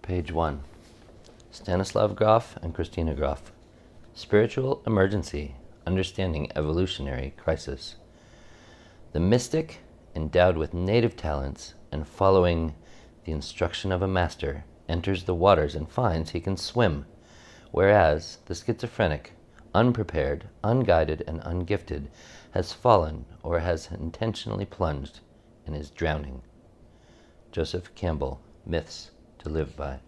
Page 1. Stanislav Grof and Christina Grof. Spiritual Emergency, Understanding Evolutionary Crisis. The mystic, endowed with native talents and following the instruction of a master, enters the waters and finds he can swim, whereas the schizophrenic, unprepared, unguided, and ungifted, has fallen or has intentionally plunged and is drowning. Joseph Campbell, Myths to Live By.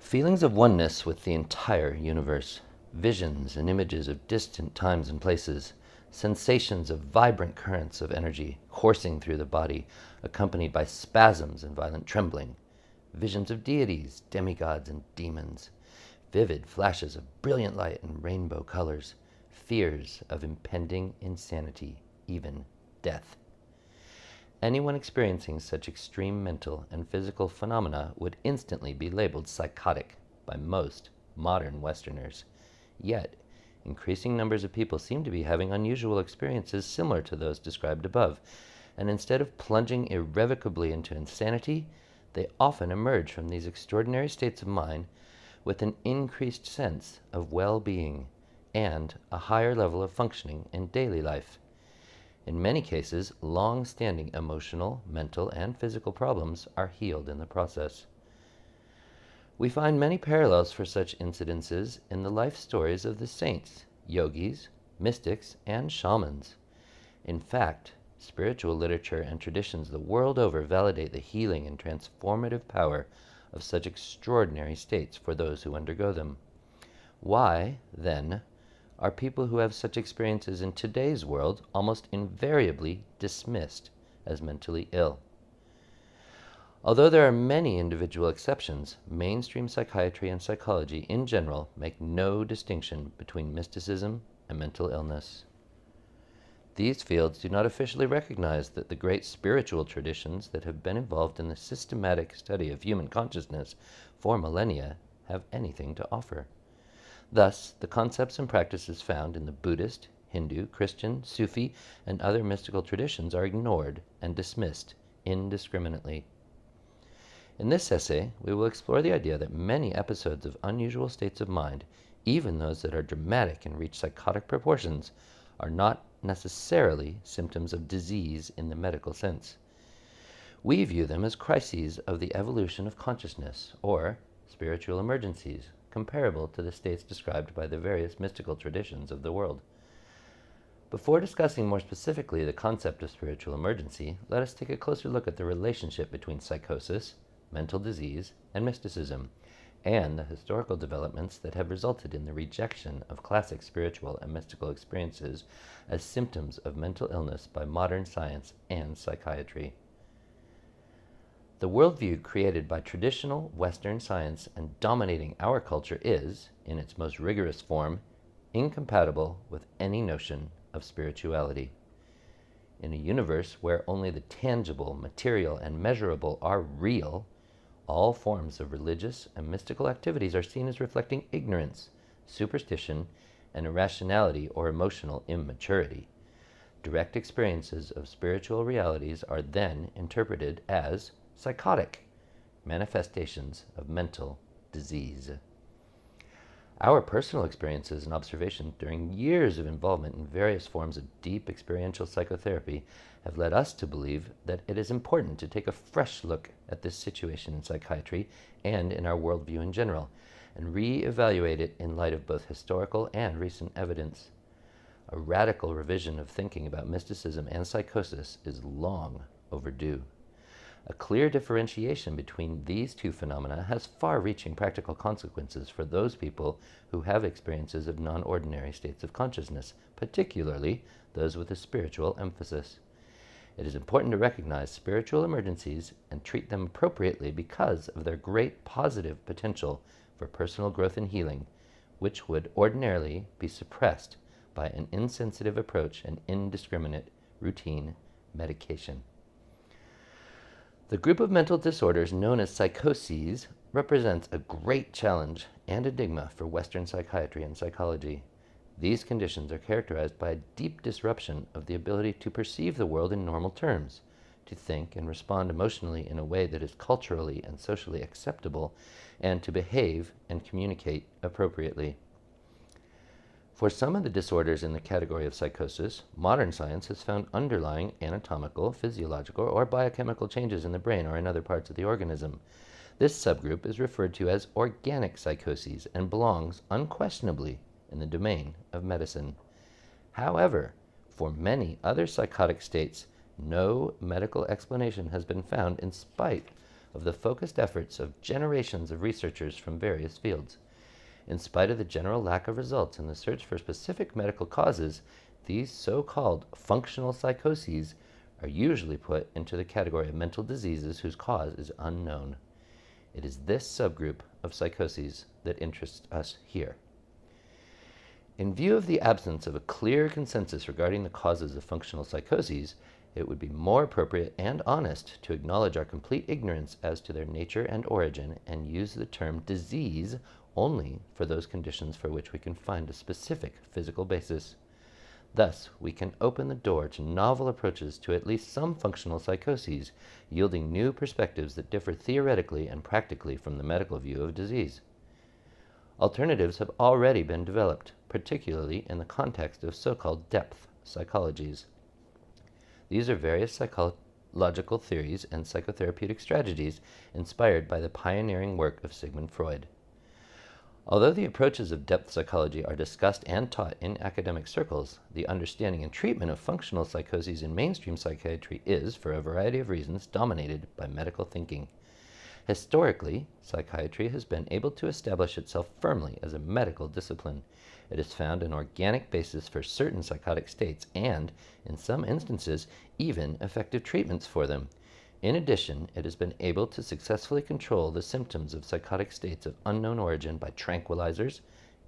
Feelings of oneness with the entire universe, visions and images of distant times and places, sensations of vibrant currents of energy coursing through the body, accompanied by spasms and violent trembling, visions of deities, demigods, and demons, vivid flashes of brilliant light and rainbow colors, fears of impending insanity, even death. Anyone experiencing such extreme mental and physical phenomena would instantly be labeled psychotic by most modern Westerners. Yet, increasing numbers of people seem to be having unusual experiences similar to those described above, and instead of plunging irrevocably into insanity, they often emerge from these extraordinary states of mind with an increased sense of well-being and a higher level of functioning in daily life. In many cases, long-standing emotional, mental, and physical problems are healed in the process. We find many parallels for such incidences in the life stories of the saints, yogis, mystics, and shamans. In fact, spiritual literature and traditions the world over validate the healing and transformative power of such extraordinary states for those who undergo them. Why, then, are people who have such experiences in today's world almost invariably dismissed as mentally ill? Although there are many individual exceptions, mainstream psychiatry and psychology in general make no distinction between mysticism and mental illness. These fields do not officially recognize that the great spiritual traditions that have been involved in the systematic study of human consciousness for millennia have anything to offer. Thus, the concepts and practices found in the Buddhist, Hindu, Christian, Sufi, and other mystical traditions are ignored and dismissed indiscriminately. In this essay, we will explore the idea that many episodes of unusual states of mind, even those that are dramatic and reach psychotic proportions, are not necessarily symptoms of disease in the medical sense. We view them as crises of the evolution of consciousness, or spiritual emergencies, comparable to the states described by the various mystical traditions of the world. Before discussing more specifically the concept of spiritual emergency, let us take a closer look at the relationship between psychosis, mental disease, and mysticism, and the historical developments that have resulted in the rejection of classic spiritual and mystical experiences as symptoms of mental illness by modern science and psychiatry. The worldview created by traditional Western science and dominating our culture is, in its most rigorous form, incompatible with any notion of spirituality. In a universe where only the tangible, material, and measurable are real, all forms of religious and mystical activities are seen as reflecting ignorance, superstition, and irrationality or emotional immaturity. Direct experiences of spiritual realities are then interpreted as psychotic manifestations of mental disease. Our personal experiences and observations during years of involvement in various forms of deep experiential psychotherapy have led us to believe that it is important to take a fresh look at this situation in psychiatry and in our worldview in general, and re-evaluate it in light of both historical and recent evidence. A radical revision of thinking about mysticism and psychosis is long overdue. A clear differentiation between these two phenomena has far-reaching practical consequences for those people who have experiences of non-ordinary states of consciousness, particularly those with a spiritual emphasis. It is important to recognize spiritual emergencies and treat them appropriately because of their great positive potential for personal growth and healing, which would ordinarily be suppressed by an insensitive approach and indiscriminate routine medication. The group of mental disorders known as psychoses represents a great challenge and enigma for Western psychiatry and psychology. These conditions are characterized by a deep disruption of the ability to perceive the world in normal terms, to think and respond emotionally in a way that is culturally and socially acceptable, and to behave and communicate appropriately. For some of the disorders in the category of psychosis, modern science has found underlying anatomical, physiological, or biochemical changes in the brain or in other parts of the organism. This subgroup is referred to as organic psychoses and belongs unquestionably in the domain of medicine. However, for many other psychotic states, no medical explanation has been found in spite of the focused efforts of generations of researchers from various fields. In spite of the general lack of results in the search for specific medical causes, these so-called functional psychoses are usually put into the category of mental diseases whose cause is unknown. It is this subgroup of psychoses that interests us here. In view of the absence of a clear consensus regarding the causes of functional psychoses, it would be more appropriate and honest to acknowledge our complete ignorance as to their nature and origin and use the term disease only for those conditions for which we can find a specific physical basis. Thus, we can open the door to novel approaches to at least some functional psychoses, yielding new perspectives that differ theoretically and practically from the medical view of disease. Alternatives have already been developed, particularly in the context of so-called depth psychologies. These are various psychological theories and psychotherapeutic strategies inspired by the pioneering work of Sigmund Freud. Although the approaches of depth psychology are discussed and taught in academic circles, the understanding and treatment of functional psychoses in mainstream psychiatry is, for a variety of reasons, dominated by medical thinking. Historically, psychiatry has been able to establish itself firmly as a medical discipline. It has found an organic basis for certain psychotic states and, in some instances, even effective treatments for them. In addition, it has been able to successfully control the symptoms of psychotic states of unknown origin by tranquilizers,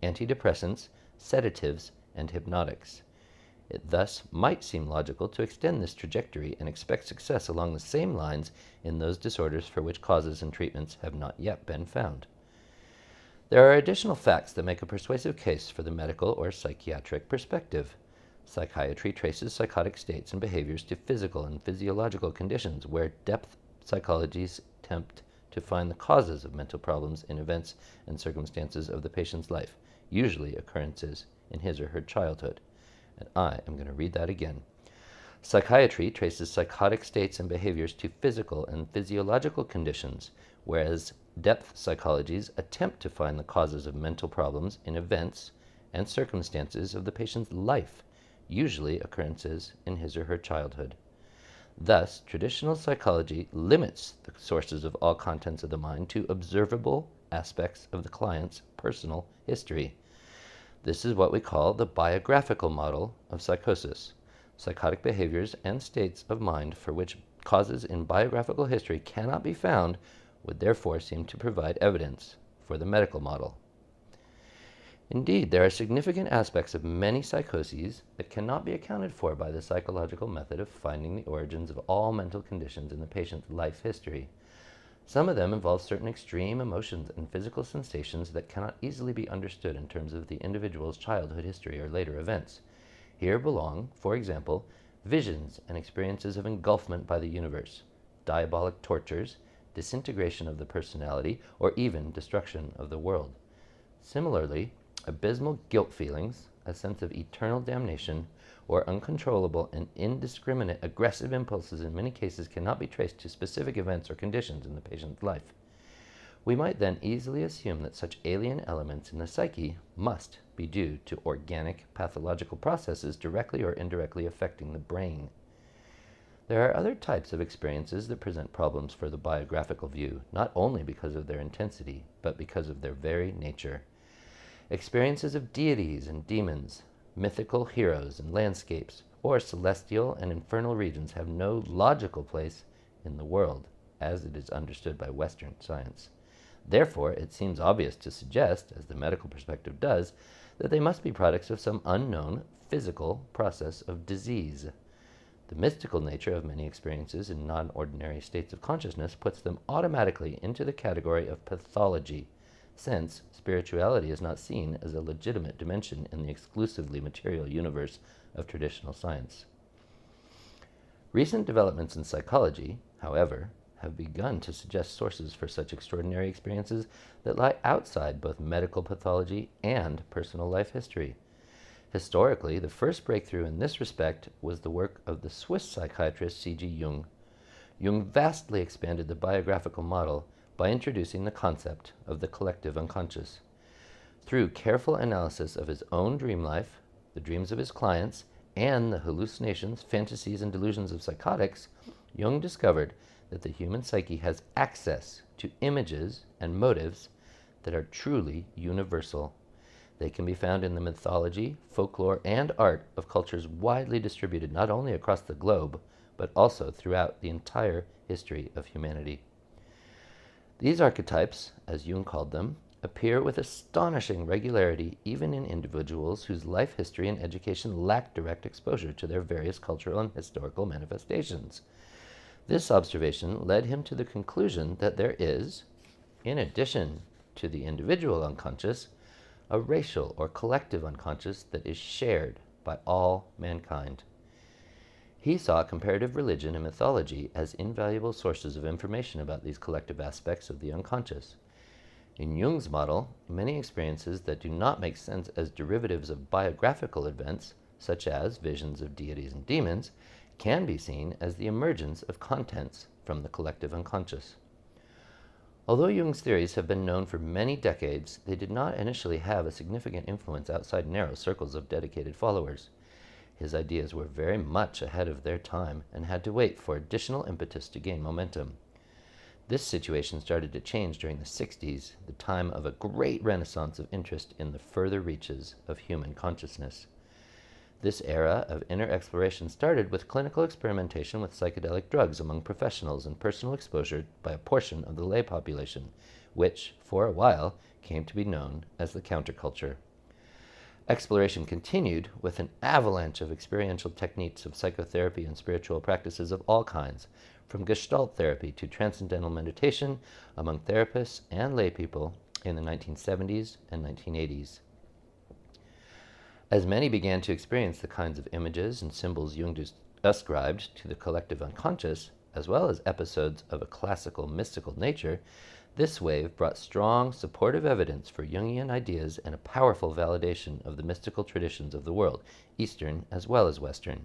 antidepressants, sedatives, and hypnotics. It thus might seem logical to extend this trajectory and expect success along the same lines in those disorders for which causes and treatments have not yet been found. There are additional facts that make a persuasive case for the medical or psychiatric perspective. Psychiatry traces psychotic states and behaviors to physical and physiological conditions, where depth psychologies attempt to find the causes of mental problems in events and circumstances of the patient's life, usually occurrences in his or her childhood. And I am going to read that again. Psychiatry traces psychotic states and behaviors to physical and physiological conditions, whereas depth psychologies attempt to find the causes of mental problems in events and circumstances of the patient's life, usually occurrences in his or her childhood. Thus, traditional psychology limits the sources of all contents of the mind to observable aspects of the client's personal history. This is what we call the biographical model of psychosis. Psychotic behaviors and states of mind for which causes in biographical history cannot be found would therefore seem to provide evidence for the medical model. Indeed, there are significant aspects of many psychoses that cannot be accounted for by the psychological method of finding the origins of all mental conditions in the patient's life history. Some of them involve certain extreme emotions and physical sensations that cannot easily be understood in terms of the individual's childhood history or later events. Here belong, for example, visions and experiences of engulfment by the universe, diabolic tortures, disintegration of the personality, or even destruction of the world. Similarly, abysmal guilt feelings, a sense of eternal damnation, or uncontrollable and indiscriminate aggressive impulses in many cases cannot be traced to specific events or conditions in the patient's life. We might then easily assume that such alien elements in the psyche must be due to organic pathological processes directly or indirectly affecting the brain. There are other types of experiences that present problems for the biographical view, not only because of their intensity, but because of their very nature. Experiences of deities and demons, mythical heroes and landscapes, or celestial and infernal regions have no logical place in the world as it is understood by Western science. Therefore, it seems obvious to suggest, as the medical perspective does, that they must be products of some unknown physical process of disease. The mystical nature of many experiences in non-ordinary states of consciousness puts them automatically into the category of pathology, since spirituality is not seen as a legitimate dimension in the exclusively material universe of traditional science. Recent developments in psychology, however, have begun to suggest sources for such extraordinary experiences that lie outside both medical pathology and personal life history. Historically, the first breakthrough in this respect was the work of the Swiss psychiatrist C.G. Jung. Jung vastly expanded the biographical model by introducing the concept of the collective unconscious. Through careful analysis of his own dream life, the dreams of his clients, and the hallucinations, fantasies, and delusions of psychotics, Jung discovered that the human psyche has access to images and motives that are truly universal. They can be found in the mythology, folklore, and art of cultures widely distributed not only across the globe, but also throughout the entire history of humanity. These archetypes, as Jung called them, appear with astonishing regularity even in individuals whose life history and education lack direct exposure to their various cultural and historical manifestations. This observation led him to the conclusion that there is, in addition to the individual unconscious, a racial or collective unconscious that is shared by all mankind. He saw comparative religion and mythology as invaluable sources of information about these collective aspects of the unconscious. In Jung's model, many experiences that do not make sense as derivatives of biographical events, such as visions of deities and demons, can be seen as the emergence of contents from the collective unconscious. Although Jung's theories have been known for many decades, they did not initially have a significant influence outside narrow circles of dedicated followers. His ideas were very much ahead of their time and had to wait for additional impetus to gain momentum. This situation started to change during the 60s, the time of a great renaissance of interest in the further reaches of human consciousness. This era of inner exploration started with clinical experimentation with psychedelic drugs among professionals and personal exposure by a portion of the lay population, which, for a while, came to be known as the counterculture. Exploration continued with an avalanche of experiential techniques of psychotherapy and spiritual practices of all kinds, from Gestalt therapy to transcendental meditation among therapists and laypeople in the 1970s and 1980s. As many began to experience the kinds of images and symbols Jung ascribed to the collective unconscious, as well as episodes of a classical mystical nature, this wave brought strong supportive evidence for Jungian ideas and a powerful validation of the mystical traditions of the world, Eastern as well as Western.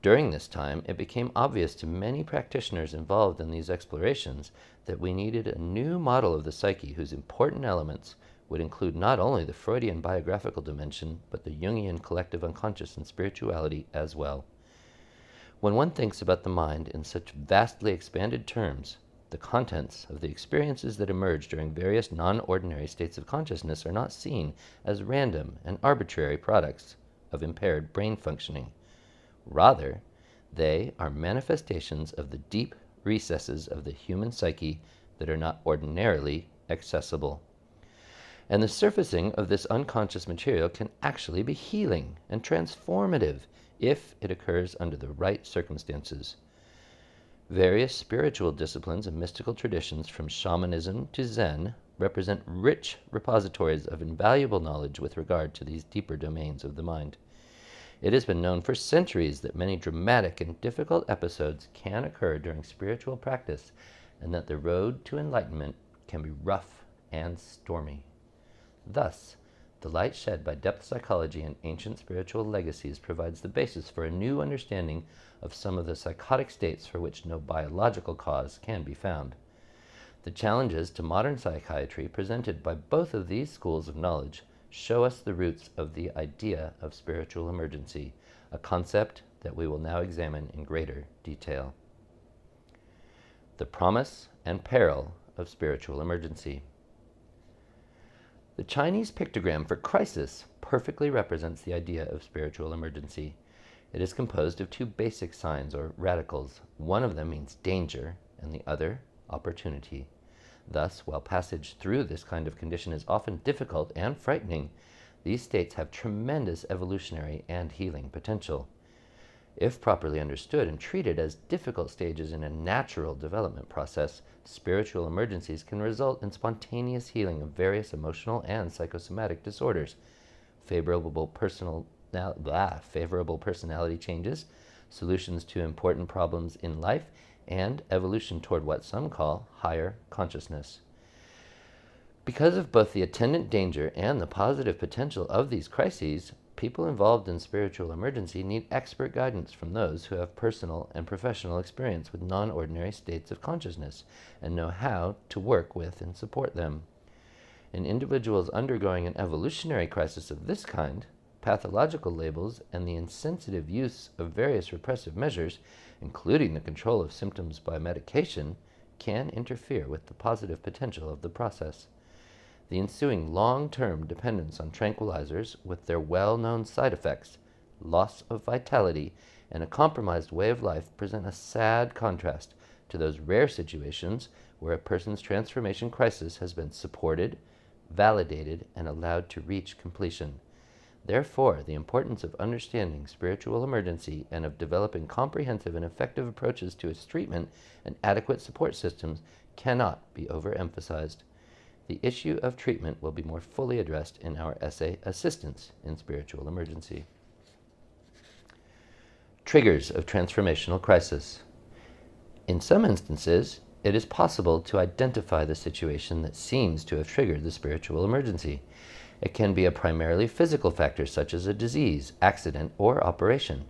During this time, it became obvious to many practitioners involved in these explorations that we needed a new model of the psyche whose important elements would include not only the Freudian biographical dimension, but the Jungian collective unconscious and spirituality as well. When one thinks about the mind in such vastly expanded terms, the contents of the experiences that emerge during various non-ordinary states of consciousness are not seen as random and arbitrary products of impaired brain functioning. Rather, they are manifestations of the deep recesses of the human psyche that are not ordinarily accessible. And the surfacing of this unconscious material can actually be healing and transformative if it occurs under the right circumstances. Various spiritual disciplines and mystical traditions from shamanism to Zen represent rich repositories of invaluable knowledge with regard to these deeper domains of the mind. It has been known for centuries that many dramatic and difficult episodes can occur during spiritual practice, and that the road to enlightenment can be rough and stormy. Thus, the light shed by depth psychology and ancient spiritual legacies provides the basis for a new understanding of some of the psychotic states for which no biological cause can be found. The challenges to modern psychiatry presented by both of these schools of knowledge show us the roots of the idea of spiritual emergency, a concept that we will now examine in greater detail. The promise and peril of spiritual emergency. The Chinese pictogram for crisis perfectly represents the idea of spiritual emergency. It is composed of two basic signs or radicals. One of them means danger, and the other, opportunity. Thus, while passage through this kind of condition is often difficult and frightening, these states have tremendous evolutionary and healing potential. If properly understood and treated as difficult stages in a natural development process, spiritual emergencies can result in spontaneous healing of various emotional and psychosomatic disorders, favorable personality changes, solutions to important problems in life, and evolution toward what some call higher consciousness. Because of both the attendant danger and the positive potential of these crises, people involved in spiritual emergency need expert guidance from those who have personal and professional experience with non-ordinary states of consciousness and know how to work with and support them. In individuals undergoing an evolutionary crisis of this kind, pathological labels and the insensitive use of various repressive measures, including the control of symptoms by medication, can interfere with the positive potential of the process. The ensuing long-term dependence on tranquilizers with their well-known side effects, loss of vitality, and a compromised way of life present a sad contrast to those rare situations where a person's transformation crisis has been supported, validated, and allowed to reach completion. Therefore, the importance of understanding spiritual emergency and of developing comprehensive and effective approaches to its treatment and adequate support systems cannot be overemphasized. The issue of treatment will be more fully addressed in our essay, Assistance in Spiritual Emergency. Triggers of transformational crisis. In some instances, it is possible to identify the situation that seems to have triggered the spiritual emergency. It can be a primarily physical factor such as a disease, accident, or operation.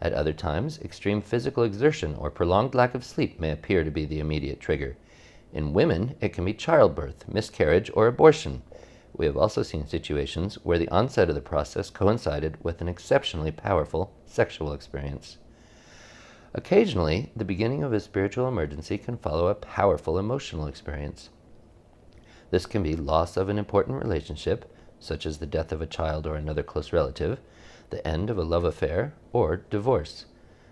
At other times, extreme physical exertion or prolonged lack of sleep may appear to be the immediate trigger. In women, it can be childbirth, miscarriage, or abortion. We have also seen situations where the onset of the process coincided with an exceptionally powerful sexual experience. Occasionally, the beginning of a spiritual emergency can follow a powerful emotional experience. This can be loss of an important relationship, such as the death of a child or another close relative, the end of a love affair, or divorce.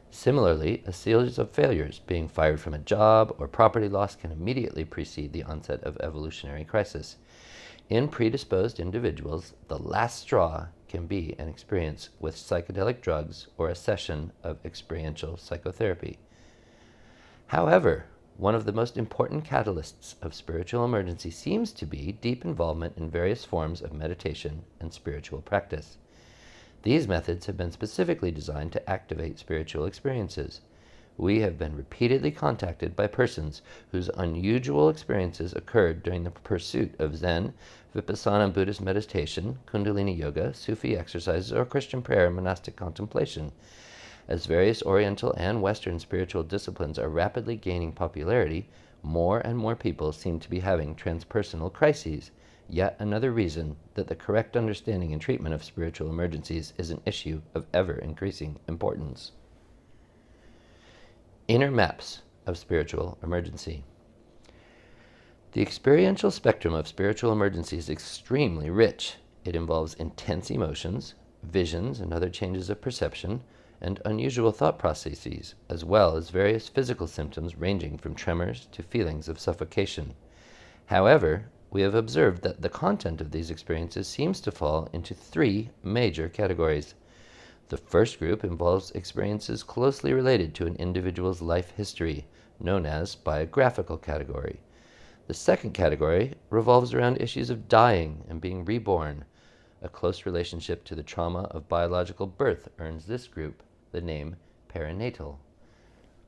Similarly, a series of failures, being fired from a job or property loss, can immediately precede the onset of evolutionary crisis. In predisposed individuals, the last straw can be an experience with psychedelic drugs or a session of experiential psychotherapy. However, one of the most important catalysts of spiritual emergency seems to be deep involvement in various forms of meditation and spiritual practice. These methods have been specifically designed to activate spiritual experiences. We have been repeatedly contacted by persons whose unusual experiences occurred during the pursuit of Zen, Vipassana Buddhist meditation, Kundalini yoga, Sufi exercises, or Christian prayer and monastic contemplation. As various Oriental and Western spiritual disciplines are rapidly gaining popularity, more and more people seem to be having transpersonal crises. Yet another reason that the correct understanding and treatment of spiritual emergencies is an issue of ever-increasing importance. Inner maps of spiritual emergency. The experiential spectrum of spiritual emergency is extremely rich. It involves intense emotions, visions and other changes of perception, and unusual thought processes, as well as various physical symptoms ranging from tremors to feelings of suffocation. However, we have observed that the content of these experiences seems to fall into three major categories. The first group involves experiences closely related to an individual's life history, known as biographical category. The second category revolves around issues of dying and being reborn. A close relationship to the trauma of biological birth earns this group the name perinatal.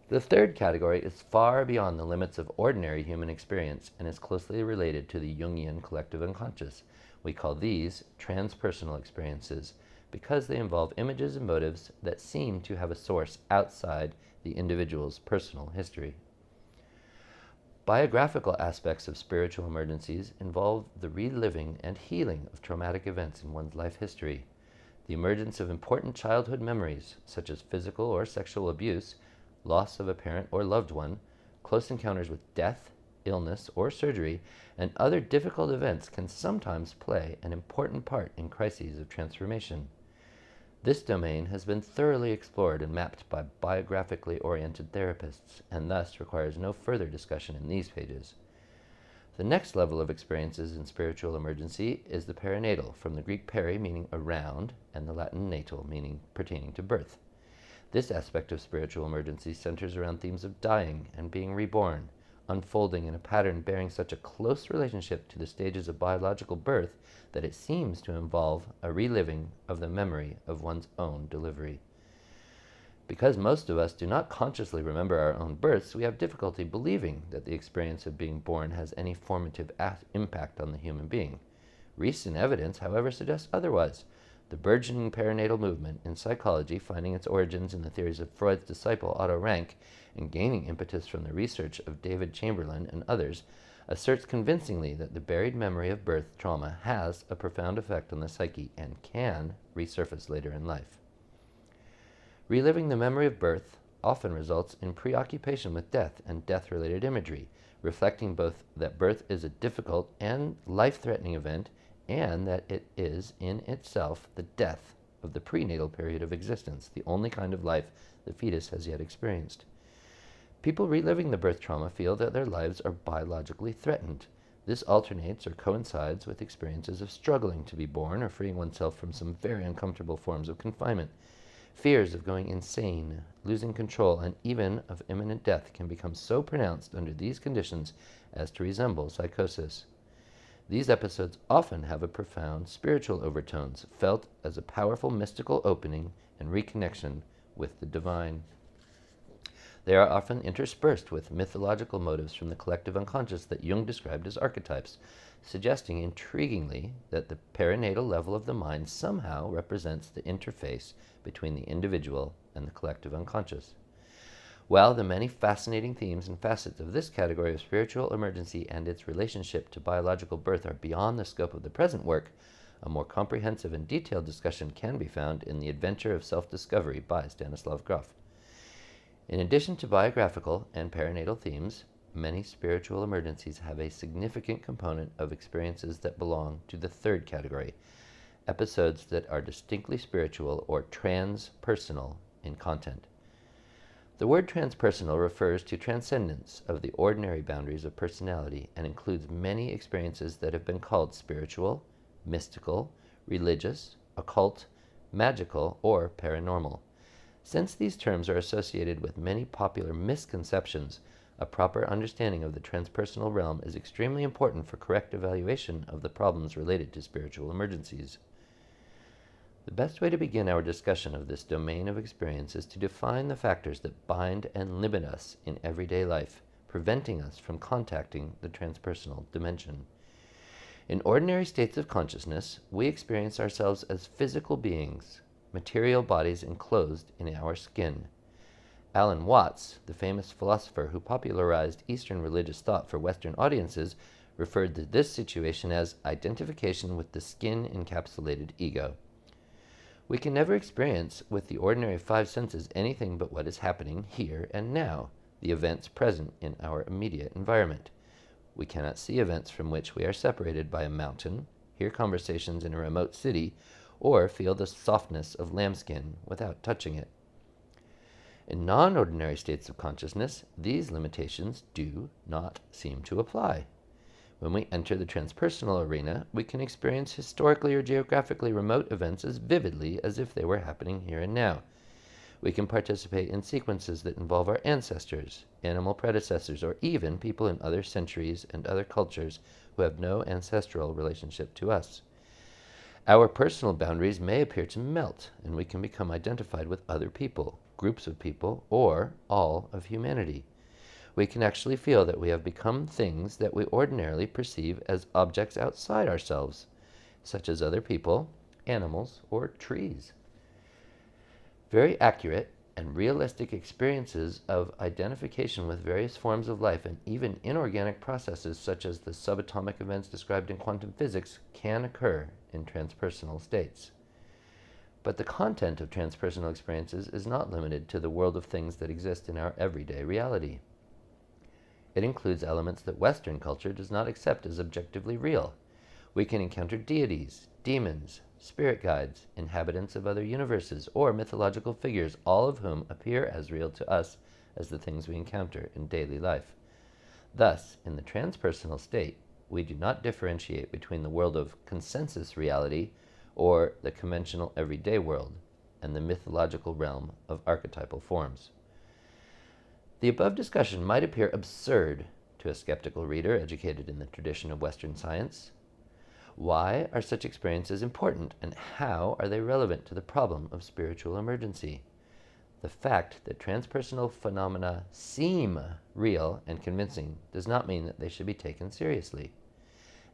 The third category is far beyond the limits of ordinary human experience and is closely related to the Jungian collective unconscious. We call these transpersonal experiences because they involve images and motives that seem to have a source outside the individual's personal history. Biographical aspects of spiritual emergencies involve the reliving and healing of traumatic events in one's life history. The emergence of important childhood memories, such as physical or sexual abuse, loss of a parent or loved one, close encounters with death, illness, or surgery, and other difficult events can sometimes play an important part in crises of transformation. This domain has been thoroughly explored and mapped by biographically oriented therapists, and thus requires no further discussion in these pages. The next level of experiences in spiritual emergency is the perinatal, from the Greek peri meaning around, and the Latin natal meaning pertaining to birth. This aspect of spiritual emergency centers around themes of dying and being reborn, unfolding in a pattern bearing such a close relationship to the stages of biological birth that it seems to involve a reliving of the memory of one's own delivery. Because most of us do not consciously remember our own births, we have difficulty believing that the experience of being born has any formative impact on the human being. Recent evidence, however, suggests otherwise. The burgeoning perinatal movement in psychology, finding its origins in the theories of Freud's disciple Otto Rank and gaining impetus from the research of David Chamberlain and others, asserts convincingly that the buried memory of birth trauma has a profound effect on the psyche and can resurface later in life. Reliving the memory of birth often results in preoccupation with death and death-related imagery, reflecting both that birth is a difficult and life-threatening event and that it is in itself the death of the prenatal period of existence, the only kind of life the fetus has yet experienced. People reliving the birth trauma feel that their lives are biologically threatened. This alternates or coincides with experiences of struggling to be born or freeing oneself from some very uncomfortable forms of confinement. Fears of going insane, losing control, and even of imminent death can become so pronounced under these conditions as to resemble psychosis. These episodes often have a profound spiritual overtones, felt as a powerful mystical opening and reconnection with the divine. They are often interspersed with mythological motives from the collective unconscious that Jung described as archetypes, suggesting intriguingly that the perinatal level of the mind somehow represents the interface between the individual and the collective unconscious. While the many fascinating themes and facets of this category of spiritual emergency and its relationship to biological birth are beyond the scope of the present work, a more comprehensive and detailed discussion can be found in The Adventure of Self-Discovery by Stanislav Grof. In addition to biographical and perinatal themes, many spiritual emergencies have a significant component of experiences that belong to the third category, episodes that are distinctly spiritual or transpersonal in content. The word transpersonal refers to transcendence of the ordinary boundaries of personality and includes many experiences that have been called spiritual, mystical, religious, occult, magical, or paranormal. Since these terms are associated with many popular misconceptions, a proper understanding of the transpersonal realm is extremely important for correct evaluation of the problems related to spiritual emergencies. The best way to begin our discussion of this domain of experience is to define the factors that bind and limit us in everyday life, preventing us from contacting the transpersonal dimension. In ordinary states of consciousness, we experience ourselves as physical beings, material bodies enclosed in our skin. Alan Watts, the famous philosopher who popularized Eastern religious thought for Western audiences, referred to this situation as identification with the skin-encapsulated ego. We can never experience with the ordinary five senses anything but what is happening here and now, the events present in our immediate environment. We cannot see events from which we are separated by a mountain, hear conversations in a remote city, or feel the softness of lambskin without touching it. In non-ordinary states of consciousness, these limitations do not seem to apply. When we enter the transpersonal arena, we can experience historically or geographically remote events as vividly as if they were happening here and now. We can participate in sequences that involve our ancestors, animal predecessors, or even people in other centuries and other cultures who have no ancestral relationship to us. Our personal boundaries may appear to melt, and we can become identified with other people, groups of people, or all of humanity. We can actually feel that we have become things that we ordinarily perceive as objects outside ourselves, such as other people, animals, or trees. Very accurate and realistic experiences of identification with various forms of life and even inorganic processes such as the subatomic events described in quantum physics can occur in transpersonal states. But the content of transpersonal experiences is not limited to the world of things that exist in our everyday reality. It includes elements that Western culture does not accept as objectively real. We can encounter deities, demons, spirit guides, inhabitants of other universes, or mythological figures, all of whom appear as real to us as the things we encounter in daily life. Thus, in the transpersonal state, we do not differentiate between the world of consensus reality or the conventional everyday world and the mythological realm of archetypal forms. The above discussion might appear absurd to a skeptical reader educated in the tradition of Western science. Why are such experiences important, and how are they relevant to the problem of spiritual emergency? The fact that transpersonal phenomena seem real and convincing does not mean that they should be taken seriously.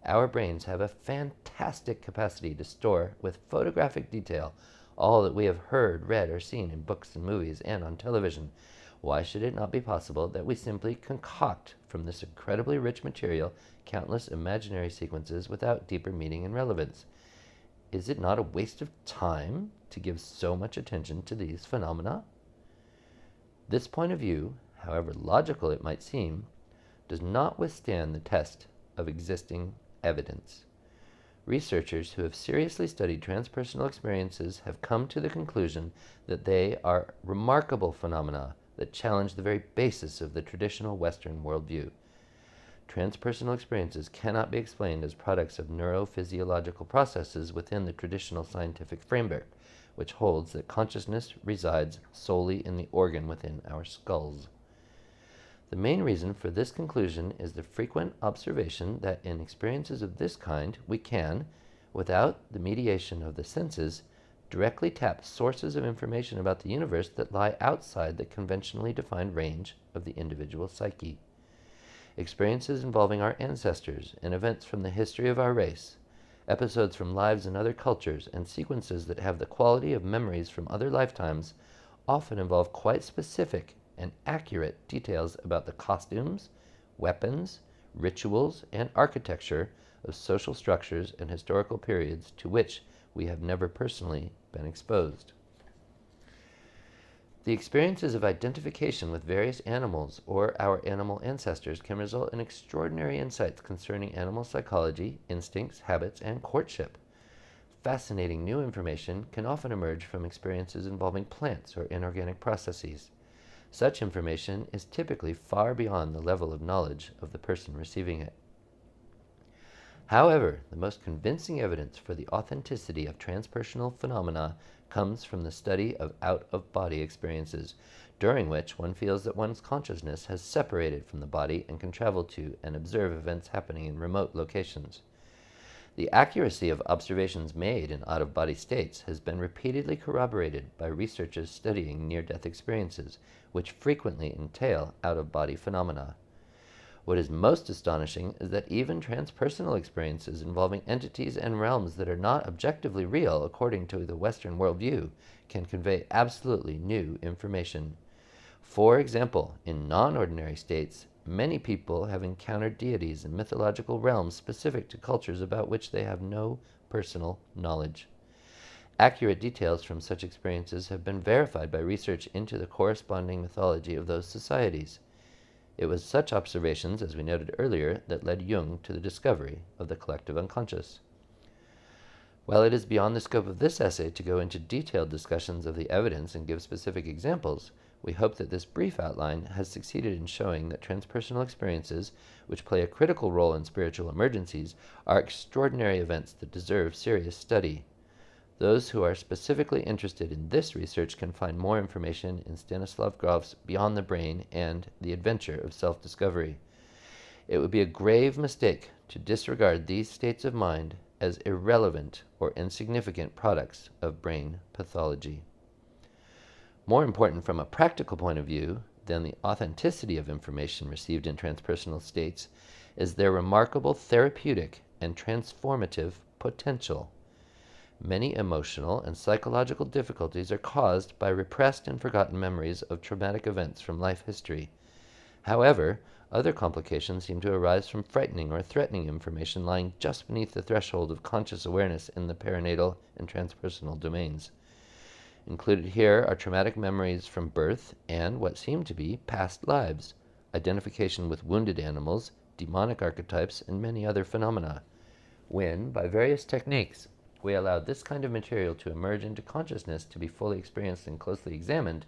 Our brains have a fantastic capacity to store with photographic detail all that we have heard, read, or seen in books and movies and on television. Why should it not be possible that we simply concoct from this incredibly rich material countless imaginary sequences without deeper meaning and relevance? Is it not a waste of time to give so much attention to these phenomena? This point of view, however logical it might seem, does not withstand the test of existing evidence. Researchers who have seriously studied transpersonal experiences have come to the conclusion that they are remarkable phenomena that challenge the very basis of the traditional Western worldview. Transpersonal experiences cannot be explained as products of neurophysiological processes within the traditional scientific framework, which holds that consciousness resides solely in the organ within our skulls. The main reason for this conclusion is the frequent observation that in experiences of this kind, we can, without the mediation of the senses, directly tap sources of information about the universe that lie outside the conventionally defined range of the individual psyche. Experiences involving our ancestors and events from the history of our race, episodes from lives in other cultures, and sequences that have the quality of memories from other lifetimes often involve quite specific and accurate details about the costumes, weapons, rituals, and architecture of social structures and historical periods to which we have never personally been exposed. The experiences of identification with various animals or our animal ancestors can result in extraordinary insights concerning animal psychology, instincts, habits, and courtship. Fascinating new information can often emerge from experiences involving plants or inorganic processes. Such information is typically far beyond the level of knowledge of the person receiving it. However, the most convincing evidence for the authenticity of transpersonal phenomena comes from the study of out-of-body experiences, during which one feels that one's consciousness has separated from the body and can travel to and observe events happening in remote locations. The accuracy of observations made in out-of-body states has been repeatedly corroborated by researchers studying near-death experiences, which frequently entail out-of-body phenomena. What is most astonishing is that even transpersonal experiences involving entities and realms that are not objectively real according to the Western worldview can convey absolutely new information. For example, in non-ordinary states, many people have encountered deities in mythological realms specific to cultures about which they have no personal knowledge. Accurate details from such experiences have been verified by research into the corresponding mythology of those societies. It was such observations, as we noted earlier, that led Jung to the discovery of the collective unconscious. While it is beyond the scope of this essay to go into detailed discussions of the evidence and give specific examples, we hope that this brief outline has succeeded in showing that transpersonal experiences, which play a critical role in spiritual emergencies, are extraordinary events that deserve serious study. Those who are specifically interested in this research can find more information in Stanislav Grof's Beyond the Brain and The Adventure of Self-Discovery. It would be a grave mistake to disregard these states of mind as irrelevant or insignificant products of brain pathology. More important from a practical point of view than the authenticity of information received in transpersonal states is their remarkable therapeutic and transformative potential. Many emotional and psychological difficulties are caused by repressed and forgotten memories of traumatic events from life history. However, other complications seem to arise from frightening or threatening information lying just beneath the threshold of conscious awareness in the perinatal and transpersonal domains. Included here are traumatic memories from birth and what seem to be past lives, identification with wounded animals, demonic archetypes, and many other phenomena. When, by various techniques, we allow this kind of material to emerge into consciousness to be fully experienced and closely examined,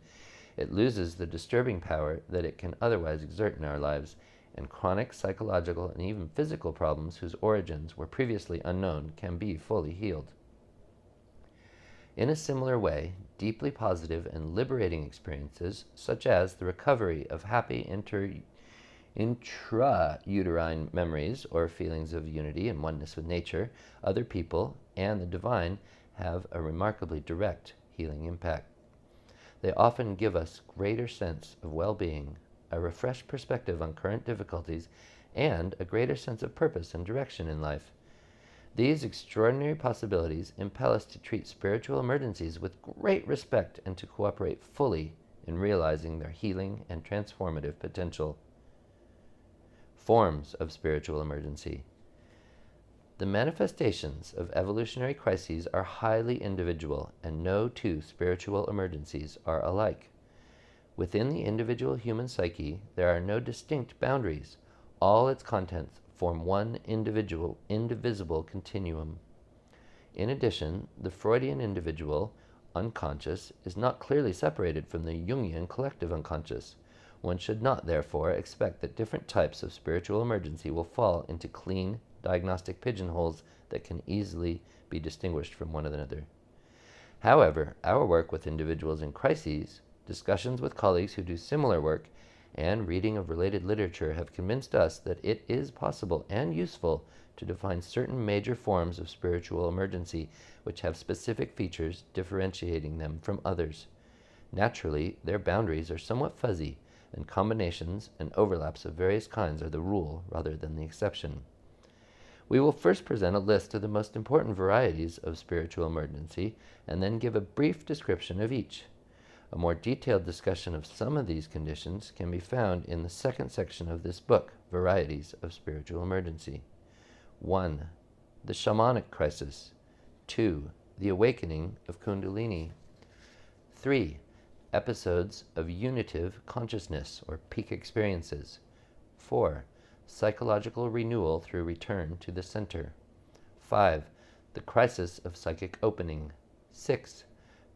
it loses the disturbing power that it can otherwise exert in our lives, and chronic psychological and even physical problems whose origins were previously unknown can be fully healed. In a similar way, deeply positive and liberating experiences, such as the recovery of happy intrauterine memories or feelings of unity and oneness with nature, other people, and the divine, have a remarkably direct healing impact. They often give us greater sense of well-being, a refreshed perspective on current difficulties, and a greater sense of purpose and direction in life. These extraordinary possibilities impel us to treat spiritual emergencies with great respect and to cooperate fully in realizing their healing and transformative potential. Forms of spiritual emergency. The manifestations of evolutionary crises are highly individual, and no two spiritual emergencies are alike. Within the individual human psyche, there are no distinct boundaries. All its contents form one indivisible continuum. In addition, the Freudian individual unconscious is not clearly separated from the Jungian collective unconscious. One should not, therefore, expect that different types of spiritual emergency will fall into clean, diagnostic pigeonholes that can easily be distinguished from one another. However, our work with individuals in crises, discussions with colleagues who do similar work, and reading of related literature have convinced us that it is possible and useful to define certain major forms of spiritual emergency which have specific features differentiating them from others. Naturally, their boundaries are somewhat fuzzy, and combinations and overlaps of various kinds are the rule rather than the exception. We will first present a list of the most important varieties of spiritual emergency and then give a brief description of each. A more detailed discussion of some of these conditions can be found in the second section of this book, Varieties of Spiritual Emergency. 1. The Shamanic Crisis. 2. The Awakening of Kundalini. 3. Episodes of unitive consciousness or peak experiences. 4. Psychological renewal through return to the center. 5. The crisis of psychic opening. 6.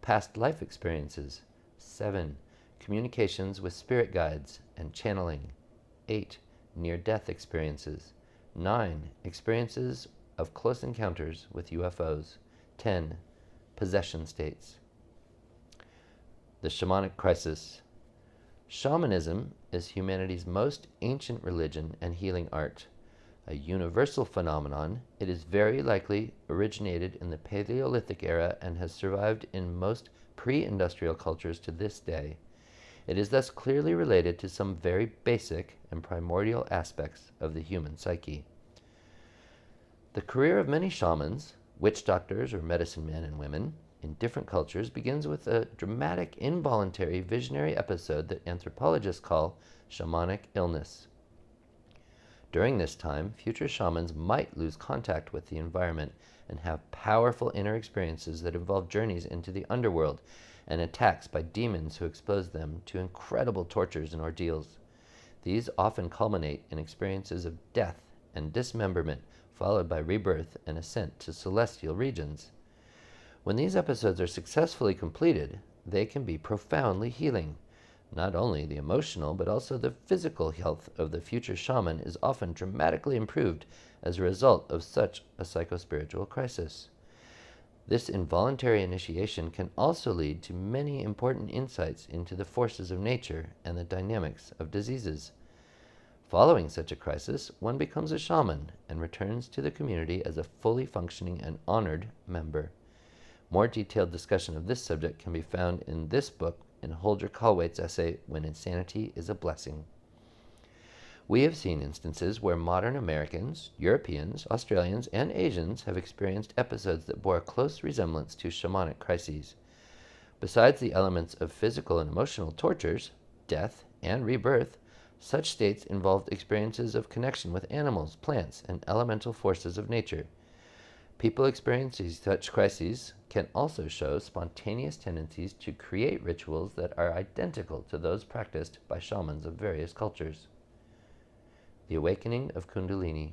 Past life experiences. 7. Communications with spirit guides and channeling. 8. Near-death experiences. 9. Experiences of close encounters with UFOs. 10. Possession states. The Shamanic Crisis. Shamanism is humanity's most ancient religion and healing art. A universal phenomenon, it is very likely originated in the Paleolithic era and has survived in most pre-industrial cultures to this day. It is thus clearly related to some very basic and primordial aspects of the human psyche. The career of many shamans, witch doctors or medicine men and women, in different cultures begins with a dramatic, involuntary, visionary episode that anthropologists call shamanic illness. During this time, future shamans might lose contact with the environment and have powerful inner experiences that involve journeys into the underworld and attacks by demons who expose them to incredible tortures and ordeals. These often culminate in experiences of death and dismemberment, followed by rebirth and ascent to celestial regions. When these episodes are successfully completed, they can be profoundly healing. Not only the emotional, but also the physical health of the future shaman is often dramatically improved as a result of such a psychospiritual crisis. This involuntary initiation can also lead to many important insights into the forces of nature and the dynamics of diseases. Following such a crisis, one becomes a shaman and returns to the community as a fully functioning and honored member. More detailed discussion of this subject can be found in this book in Holdger Callwaite's essay, When Insanity is a Blessing. We have seen instances where modern Americans, Europeans, Australians, and Asians have experienced episodes that bore a close resemblance to shamanic crises. Besides the elements of physical and emotional tortures, death, and rebirth, such states involved experiences of connection with animals, plants, and elemental forces of nature. People experiencing such crises can also show spontaneous tendencies to create rituals that are identical to those practiced by shamans of various cultures. The Awakening of Kundalini.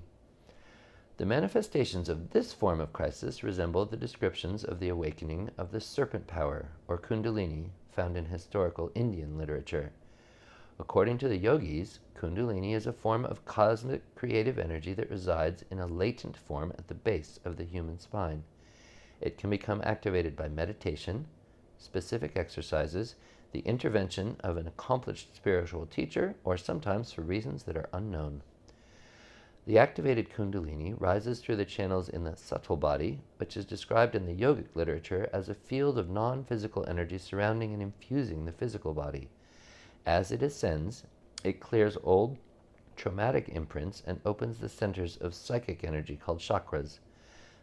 The manifestations of this form of crisis resemble the descriptions of the awakening of the serpent power, or Kundalini, found in historical Indian literature. According to the yogis, Kundalini is a form of cosmic creative energy that resides in a latent form at the base of the human spine. It can become activated by meditation, specific exercises, the intervention of an accomplished spiritual teacher, or sometimes for reasons that are unknown. The activated Kundalini rises through the channels in the subtle body, which is described in the yogic literature as a field of non-physical energy surrounding and infusing the physical body. As it ascends, it clears old traumatic imprints and opens the centers of psychic energy called chakras.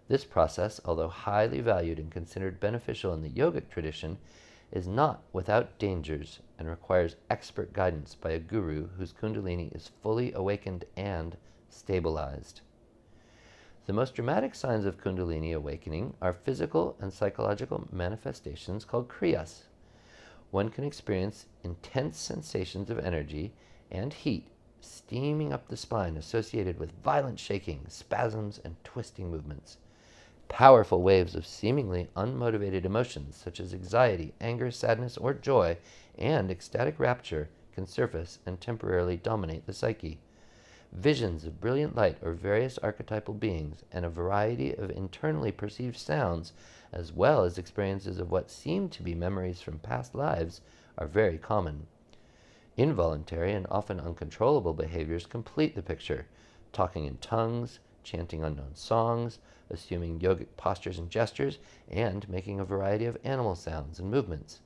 This process, although highly valued and considered beneficial in the yogic tradition, is not without dangers and requires expert guidance by a guru whose Kundalini is fully awakened and stabilized. The most dramatic signs of Kundalini awakening are physical and psychological manifestations called kriyas. One can experience intense sensations of energy and heat steaming up the spine associated with violent shaking, spasms, and twisting movements. Powerful waves of seemingly unmotivated emotions such as anxiety, anger, sadness, or joy, and ecstatic rapture can surface and temporarily dominate the psyche. Visions of brilliant light or various archetypal beings and a variety of internally perceived sounds, as well as experiences of what seem to be memories from past lives, are very common. Involuntary and often uncontrollable behaviors complete the picture: talking in tongues, chanting unknown songs, assuming yogic postures and gestures, and making a variety of animal sounds and movements.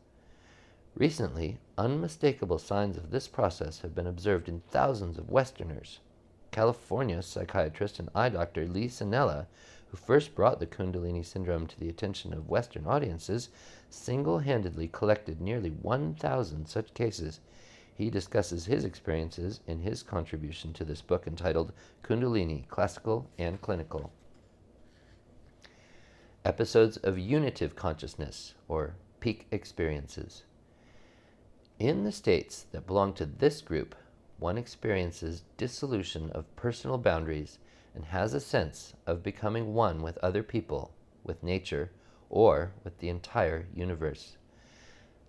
Recently, unmistakable signs of this process have been observed in thousands of Westerners. California psychiatrist and eye doctor Lee Sanella, who first brought the Kundalini syndrome to the attention of Western audiences, single-handedly collected nearly 1,000 such cases. He discusses his experiences in his contribution to this book entitled Kundalini, Classical and Clinical. Episodes of unitive consciousness, or peak experiences. In the states that belong to this group, one experiences dissolution of personal boundaries and has a sense of becoming one with other people, with nature, or with the entire universe.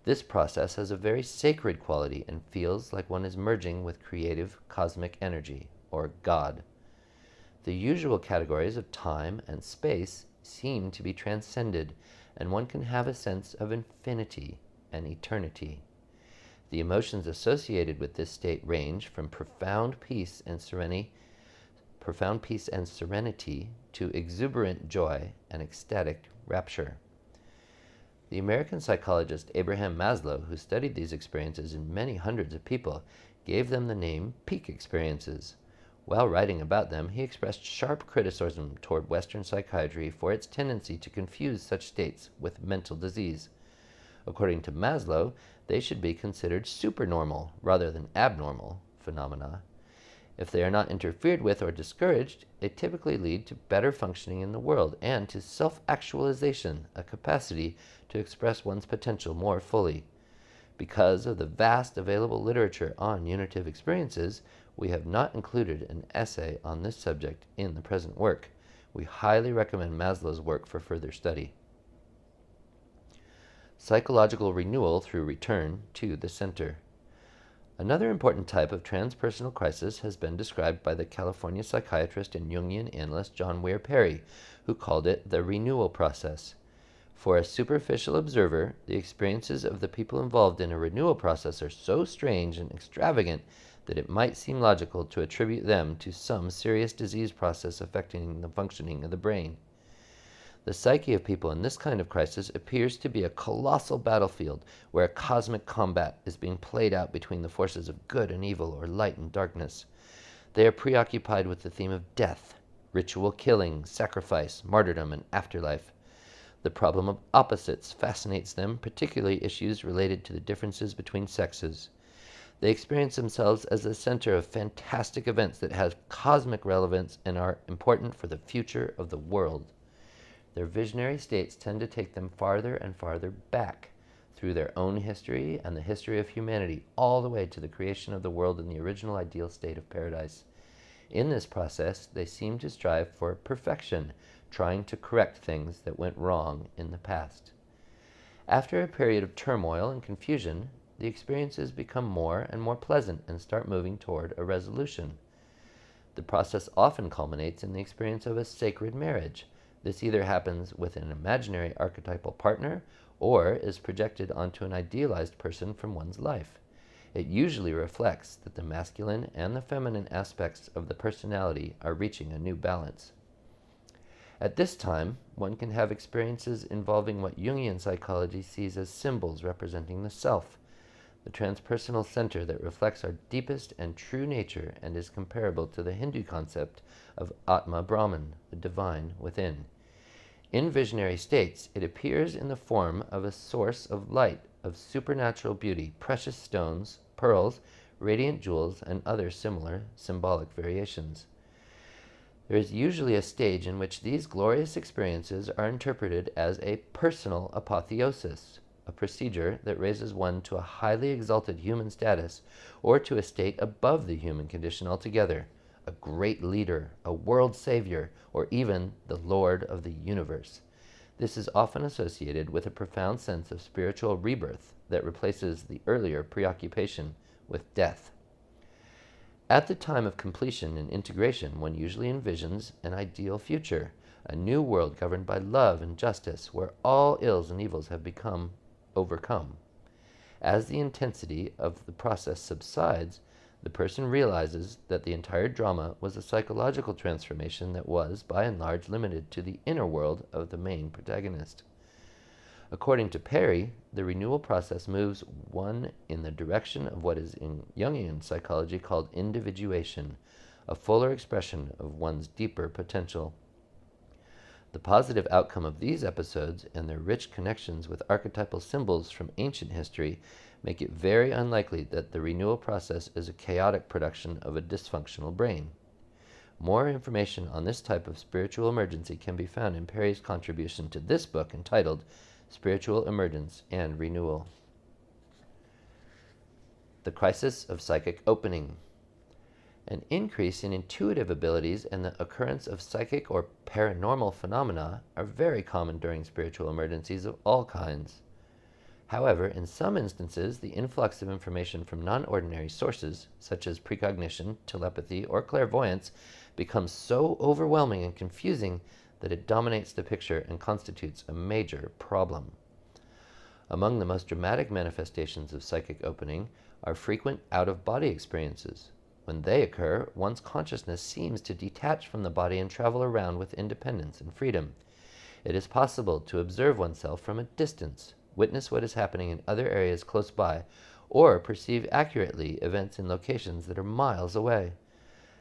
This process has a very sacred quality and feels like one is merging with creative cosmic energy, or God. The usual categories of time and space seem to be transcended, and one can have a sense of infinity and eternity. The emotions associated with this state range from profound peace and serenity to exuberant joy and ecstatic rapture. The American psychologist Abraham Maslow, who studied these experiences in many hundreds of people, gave them the name peak experiences. While writing about them, he expressed sharp criticism toward Western psychiatry for its tendency to confuse such states with mental disease. According to Maslow, they should be considered supernormal rather than abnormal phenomena. If they are not interfered with or discouraged, they typically lead to better functioning in the world and to self-actualization, a capacity to express one's potential more fully. Because of the vast available literature on unitive experiences, we have not included an essay on this subject in the present work. We highly recommend Maslow's work for further study. Psychological renewal through return to the center. Another important type of transpersonal crisis has been described by the California psychiatrist and Jungian analyst John Weir Perry, who called it the renewal process. For a superficial observer, the experiences of the people involved in a renewal process are so strange and extravagant that it might seem logical to attribute them to some serious disease process affecting the functioning of the brain. The psyche of people in this kind of crisis appears to be a colossal battlefield where a cosmic combat is being played out between the forces of good and evil, or light and darkness. They are preoccupied with the theme of death, ritual killing, sacrifice, martyrdom, and afterlife. The problem of opposites fascinates them, particularly issues related to the differences between sexes. They experience themselves as the center of fantastic events that have cosmic relevance and are important for the future of the world. Their visionary states tend to take them farther and farther back through their own history and the history of humanity, all the way to the creation of the world in the original ideal state of paradise. In this process, they seem to strive for perfection, trying to correct things that went wrong in the past. After a period of turmoil and confusion, the experiences become more and more pleasant and start moving toward a resolution. The process often culminates in the experience of a sacred marriage. This either happens with an imaginary archetypal partner or is projected onto an idealized person from one's life. It usually reflects that the masculine and the feminine aspects of the personality are reaching a new balance. At this time, one can have experiences involving what Jungian psychology sees as symbols representing the self, the transpersonal center that reflects our deepest and true nature and is comparable to the Hindu concept of Atma Brahman, the divine within. In visionary states, it appears in the form of a source of light, of supernatural beauty, precious stones, pearls, radiant jewels, and other similar symbolic variations. There is usually a stage in which these glorious experiences are interpreted as a personal apotheosis, a procedure that raises one to a highly exalted human status or to a state above the human condition altogether, a great leader, a world savior, or even the Lord of the universe. This is often associated with a profound sense of spiritual rebirth that replaces the earlier preoccupation with death. At the time of completion and integration, one usually envisions an ideal future, a new world governed by love and justice, where all ills and evils have become overcome. As the intensity of the process subsides, the person realizes that the entire drama was a psychological transformation that was, by and large, limited to the inner world of the main protagonist. According to Perry, the renewal process moves one in the direction of what is in Jungian psychology called individuation, a fuller expression of one's deeper potential. The positive outcome of these episodes and their rich connections with archetypal symbols from ancient history make it very unlikely that the renewal process is a chaotic production of a dysfunctional brain. More information on this type of spiritual emergency can be found in Perry's contribution to this book entitled Spiritual Emergence and Renewal. The Crisis of Psychic Opening. An increase in intuitive abilities and the occurrence of psychic or paranormal phenomena are very common during spiritual emergencies of all kinds. However, in some instances, the influx of information from non-ordinary sources, such as precognition, telepathy, or clairvoyance, becomes so overwhelming and confusing that it dominates the picture and constitutes a major problem. Among the most dramatic manifestations of psychic opening are frequent out-of-body experiences. When they occur, one's consciousness seems to detach from the body and travel around with independence and freedom. It is possible to observe oneself from a distance, witness what is happening in other areas close by, or perceive accurately events in locations that are miles away.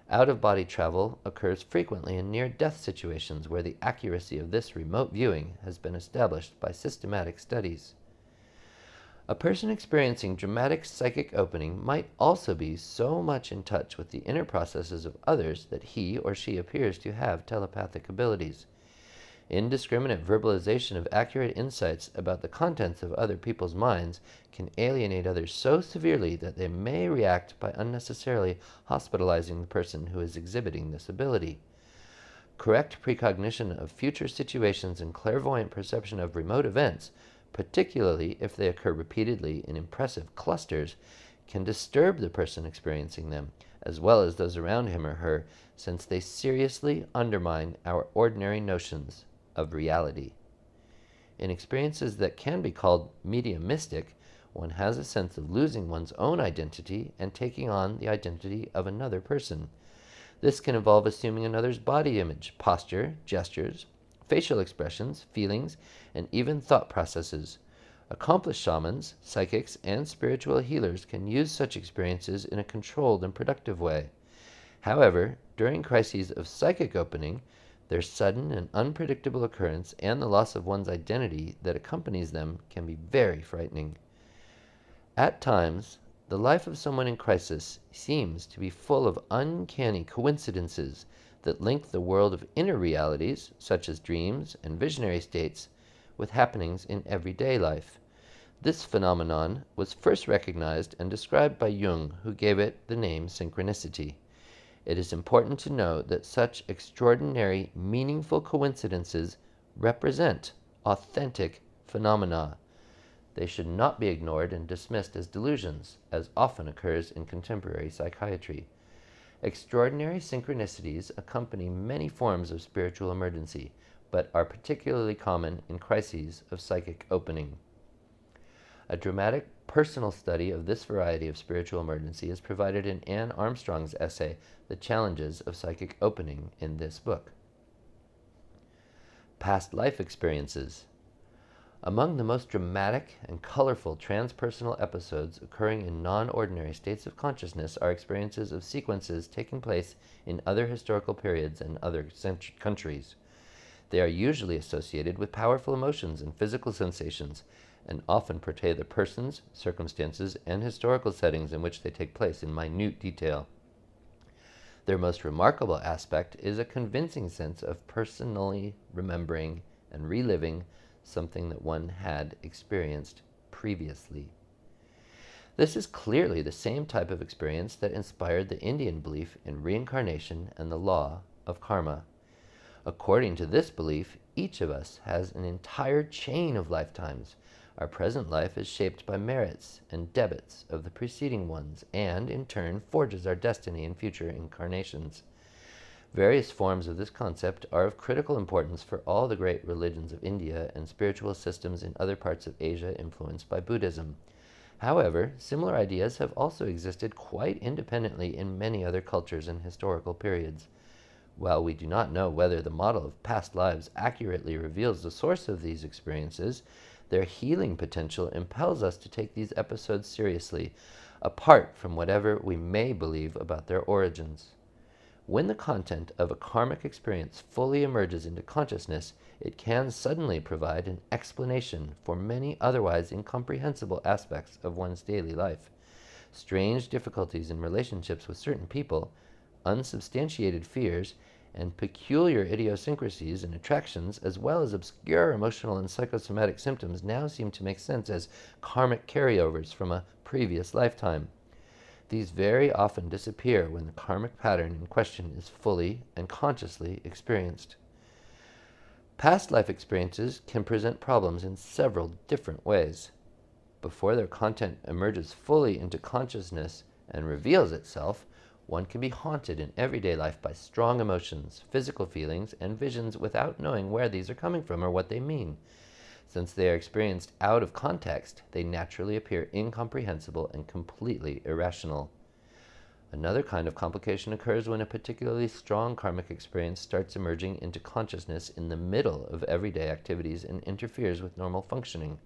Out-of-body travel occurs frequently in near-death situations where the accuracy of this remote viewing has been established by systematic studies. A person experiencing dramatic psychic opening might also be so much in touch with the inner processes of others that he or she appears to have telepathic abilities. Indiscriminate verbalization of accurate insights about the contents of other people's minds can alienate others so severely that they may react by unnecessarily hospitalizing the person who is exhibiting this ability. Correct precognition of future situations and clairvoyant perception of remote events, particularly if they occur repeatedly in impressive clusters, can disturb the person experiencing them, as well as those around him or her, since they seriously undermine our ordinary notions of reality. In experiences that can be called mediumistic, one has a sense of losing one's own identity and taking on the identity of another person. This can involve assuming another's body image, posture, gestures, facial expressions, feelings, and even thought processes. Accomplished shamans, psychics, and spiritual healers can use such experiences in a controlled and productive way. However, during crises of psychic opening, their sudden and unpredictable occurrence and the loss of one's identity that accompanies them can be very frightening. At times, the life of someone in crisis seems to be full of uncanny coincidences that link the world of inner realities, such as dreams and visionary states, with happenings in everyday life. This phenomenon was first recognized and described by Jung, who gave it the name synchronicity. It is important to note that such extraordinary, meaningful coincidences represent authentic phenomena. They should not be ignored and dismissed as delusions, as often occurs in contemporary psychiatry. Extraordinary synchronicities accompany many forms of spiritual emergency, but are particularly common in crises of psychic opening. A dramatic Personal study of this variety of spiritual emergency is provided in Anne Armstrong's essay, The Challenges of Psychic Opening, in this book. Past life experiences. Among the most dramatic and colorful transpersonal episodes occurring in non-ordinary states of consciousness are experiences of sequences taking place in other historical periods and other countries. They are usually associated with powerful emotions and physical sensations, and often portray the persons, circumstances, and historical settings in which they take place in minute detail. Their most remarkable aspect is a convincing sense of personally remembering and reliving something that one had experienced previously. This is clearly the same type of experience that inspired the Indian belief in reincarnation and the law of karma. According to this belief, each of us has an entire chain of lifetimes. Our present life is shaped by merits and debits of the preceding ones, and, in turn, forges our destiny in future incarnations. Various forms of this concept are of critical importance for all the great religions of India and spiritual systems in other parts of Asia influenced by Buddhism. However, similar ideas have also existed quite independently in many other cultures and historical periods. While we do not know whether the model of past lives accurately reveals the source of these experiences, their healing potential impels us to take these episodes seriously, apart from whatever we may believe about their origins. When the content of a karmic experience fully emerges into consciousness, it can suddenly provide an explanation for many otherwise incomprehensible aspects of one's daily life. Strange difficulties in relationships with certain people, unsubstantiated fears, and peculiar idiosyncrasies and attractions, as well as obscure emotional and psychosomatic symptoms, now seem to make sense as karmic carryovers from a previous lifetime. These very often disappear when the karmic pattern in question is fully and consciously experienced. Past life experiences can present problems in several different ways. Before their content emerges fully into consciousness and reveals itself, one can be haunted in everyday life by strong emotions, physical feelings, and visions without knowing where these are coming from or what they mean. Since they are experienced out of context, they naturally appear incomprehensible and completely irrational. Another kind of complication occurs when a particularly strong karmic experience starts emerging into consciousness in the middle of everyday activities and interferes with normal functioning.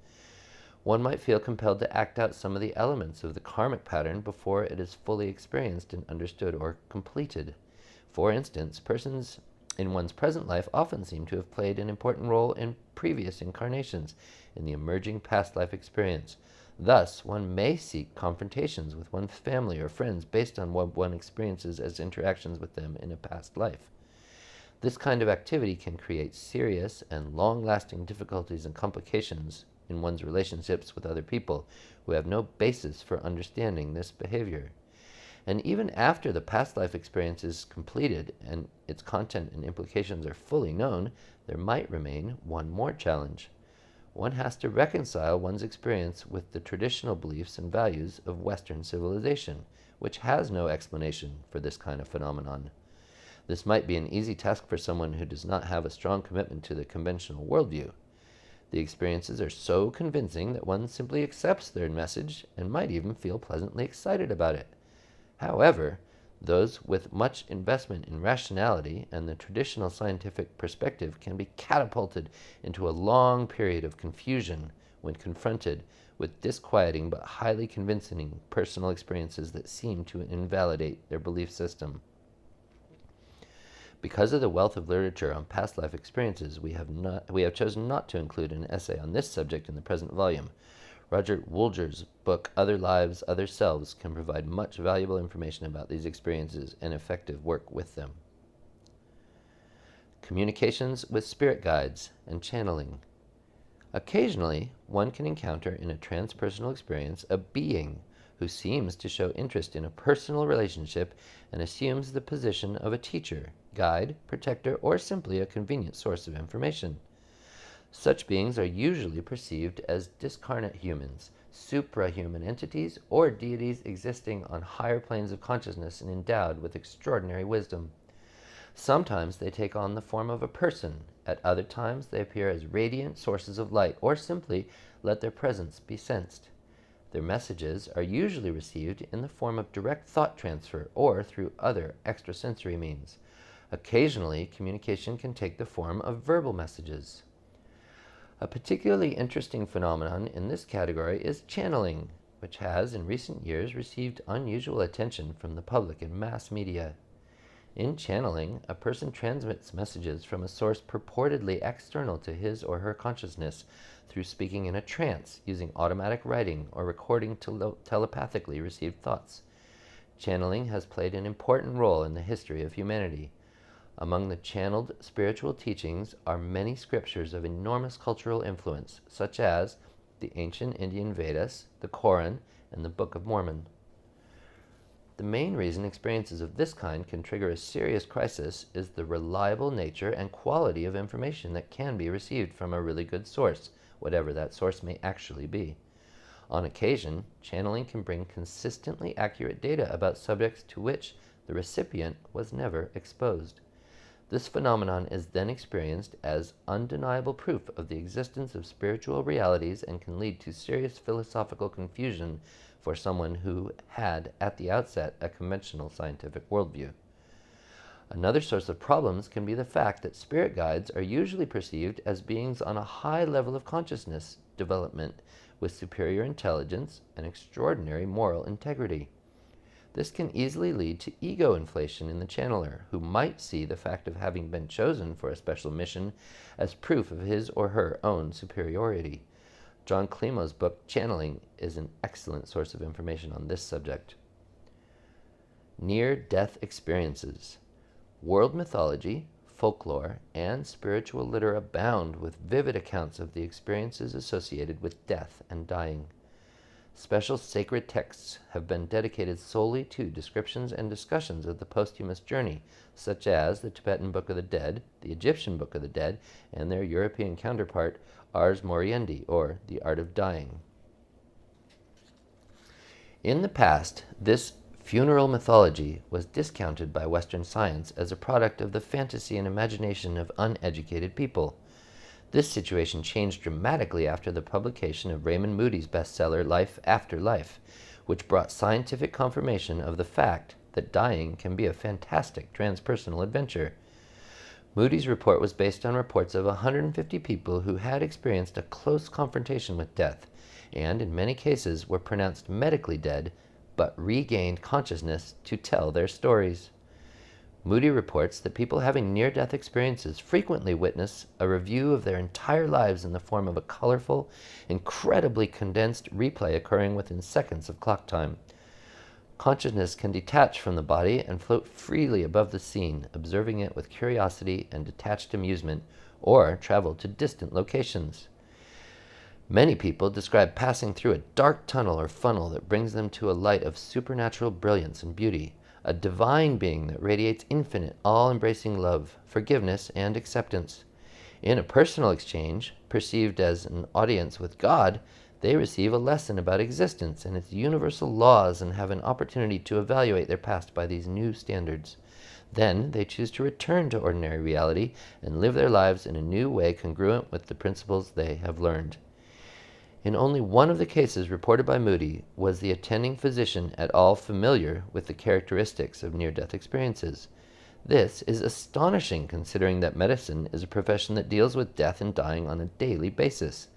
One might feel compelled to act out some of the elements of the karmic pattern before it is fully experienced and understood or completed. For instance, persons in one's present life often seem to have played an important role in previous incarnations in the emerging past life experience. Thus, one may seek confrontations with one's family or friends based on what one experiences as interactions with them in a past life. This kind of activity can create serious and long-lasting difficulties and complications in one's relationships with other people who have no basis for understanding this behavior. And even after the past life experience is completed and its content and implications are fully known, there might remain one more challenge. One has to reconcile one's experience with the traditional beliefs and values of Western civilization, which has no explanation for this kind of phenomenon. This might be an easy task for someone who does not have a strong commitment to the conventional worldview. The experiences are so convincing that one simply accepts their message and might even feel pleasantly excited about it. However, those with much investment in rationality and the traditional scientific perspective can be catapulted into a long period of confusion when confronted with disquieting but highly convincing personal experiences that seem to invalidate their belief system. Because of the wealth of literature on past life experiences, we have chosen not to include an essay on this subject in the present volume. Roger Woolger's book, Other Lives, Other Selves, can provide much valuable information about these experiences and effective work with them. Communications with spirit guides and channeling. Occasionally, one can encounter in a transpersonal experience a being who seems to show interest in a personal relationship and assumes the position of a teacher, guide, protector, or simply a convenient source of information. Such beings are usually perceived as discarnate humans, suprahuman entities, or deities existing on higher planes of consciousness and endowed with extraordinary wisdom. Sometimes they take on the form of a person. At other times they appear as radiant sources of light, or simply let their presence be sensed. Their messages are usually received in the form of direct thought transfer or through other extrasensory means. Occasionally, communication can take the form of verbal messages. A particularly interesting phenomenon in this category is channeling, which has in recent years received unusual attention from the public and mass media. In channeling, a person transmits messages from a source purportedly external to his or her consciousness through speaking in a trance, using automatic writing, or recording telepathically received thoughts. Channeling has played an important role in the history of humanity. Among the channeled spiritual teachings are many scriptures of enormous cultural influence, such as the ancient Indian Vedas, the Quran, and the Book of Mormon. The main reason experiences of this kind can trigger a serious crisis is the reliable nature and quality of information that can be received from a really good source, whatever that source may actually be. On occasion, channeling can bring consistently accurate data about subjects to which the recipient was never exposed. This phenomenon is then experienced as undeniable proof of the existence of spiritual realities and can lead to serious philosophical confusion for someone who had, at the outset, a conventional scientific worldview. Another source of problems can be the fact that spirit guides are usually perceived as beings on a high level of consciousness development with superior intelligence and extraordinary moral integrity. This can easily lead to ego inflation in the channeler, who might see the fact of having been chosen for a special mission as proof of his or her own superiority. John Climo's book, Channeling, is an excellent source of information on this subject. Near-death experiences. World mythology, folklore, and spiritual literature abound with vivid accounts of the experiences associated with death and dying. Special sacred texts have been dedicated solely to descriptions and discussions of the posthumous journey, such as the Tibetan Book of the Dead, the Egyptian Book of the Dead, and their European counterpart, Ars Moriendi, or The Art of Dying. In the past, this funeral mythology was discounted by Western science as a product of the fantasy and imagination of uneducated people. This situation changed dramatically after the publication of Raymond Moody's bestseller Life After Life, which brought scientific confirmation of the fact that dying can be a fantastic transpersonal adventure. Moody's report was based on reports of 150 people who had experienced a close confrontation with death, and in many cases were pronounced medically dead, but regained consciousness to tell their stories. Moody reports that people having near-death experiences frequently witness a review of their entire lives in the form of a colorful, incredibly condensed replay occurring within seconds of clock time. Consciousness can detach from the body and float freely above the scene, observing it with curiosity and detached amusement, or travel to distant locations. Many people describe passing through a dark tunnel or funnel that brings them to a light of supernatural brilliance and beauty, a divine being that radiates infinite, all-embracing love, forgiveness, and acceptance. In a personal exchange, perceived as an audience with God, they receive a lesson about existence and its universal laws and have an opportunity to evaluate their past by these new standards. Then they choose to return to ordinary reality and live their lives in a new way congruent with the principles they have learned. In only one of the cases reported by Moody was the attending physician at all familiar with the characteristics of near-death experiences. This is astonishing considering that medicine is a profession that deals with death and dying on a daily basis.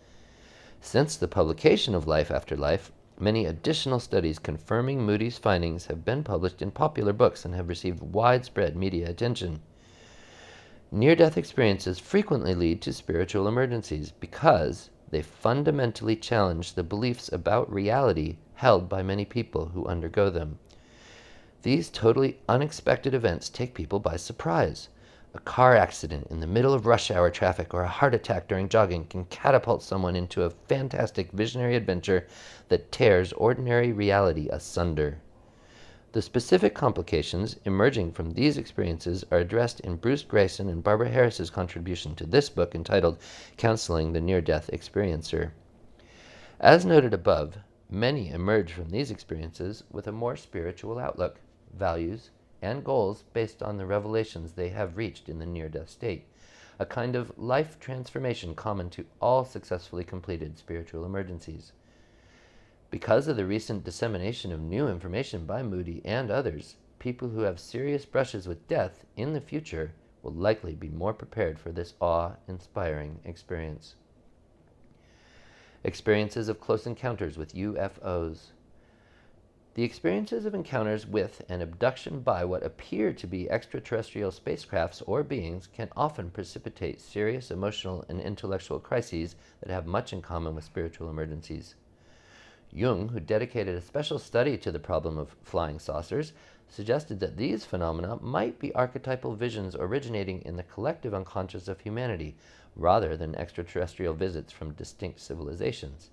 Since the publication of Life After Life, many additional studies confirming Moody's findings have been published in popular books and have received widespread media attention. Near-death experiences frequently lead to spiritual emergencies because they fundamentally challenge the beliefs about reality held by many people who undergo them. These totally unexpected events take people by surprise. A car accident in the middle of rush hour traffic or a heart attack during jogging can catapult someone into a fantastic visionary adventure that tears ordinary reality asunder. The specific complications emerging from these experiences are addressed in Bruce Grayson and Barbara Harris's contribution to this book entitled Counseling the Near-Death Experiencer. As noted above, many emerge from these experiences with a more spiritual outlook, values, and goals based on the revelations they have reached in the near-death state, a kind of life transformation common to all successfully completed spiritual emergencies. Because of the recent dissemination of new information by Moody and others, people who have serious brushes with death in the future will likely be more prepared for this awe-inspiring experience. Experiences of close encounters with UFOs. The experiences of encounters with and abduction by what appear to be extraterrestrial spacecrafts or beings can often precipitate serious emotional and intellectual crises that have much in common with spiritual emergencies. Jung, who dedicated a special study to the problem of flying saucers, suggested that these phenomena might be archetypal visions originating in the collective unconscious of humanity, rather than extraterrestrial visits from distinct civilizations.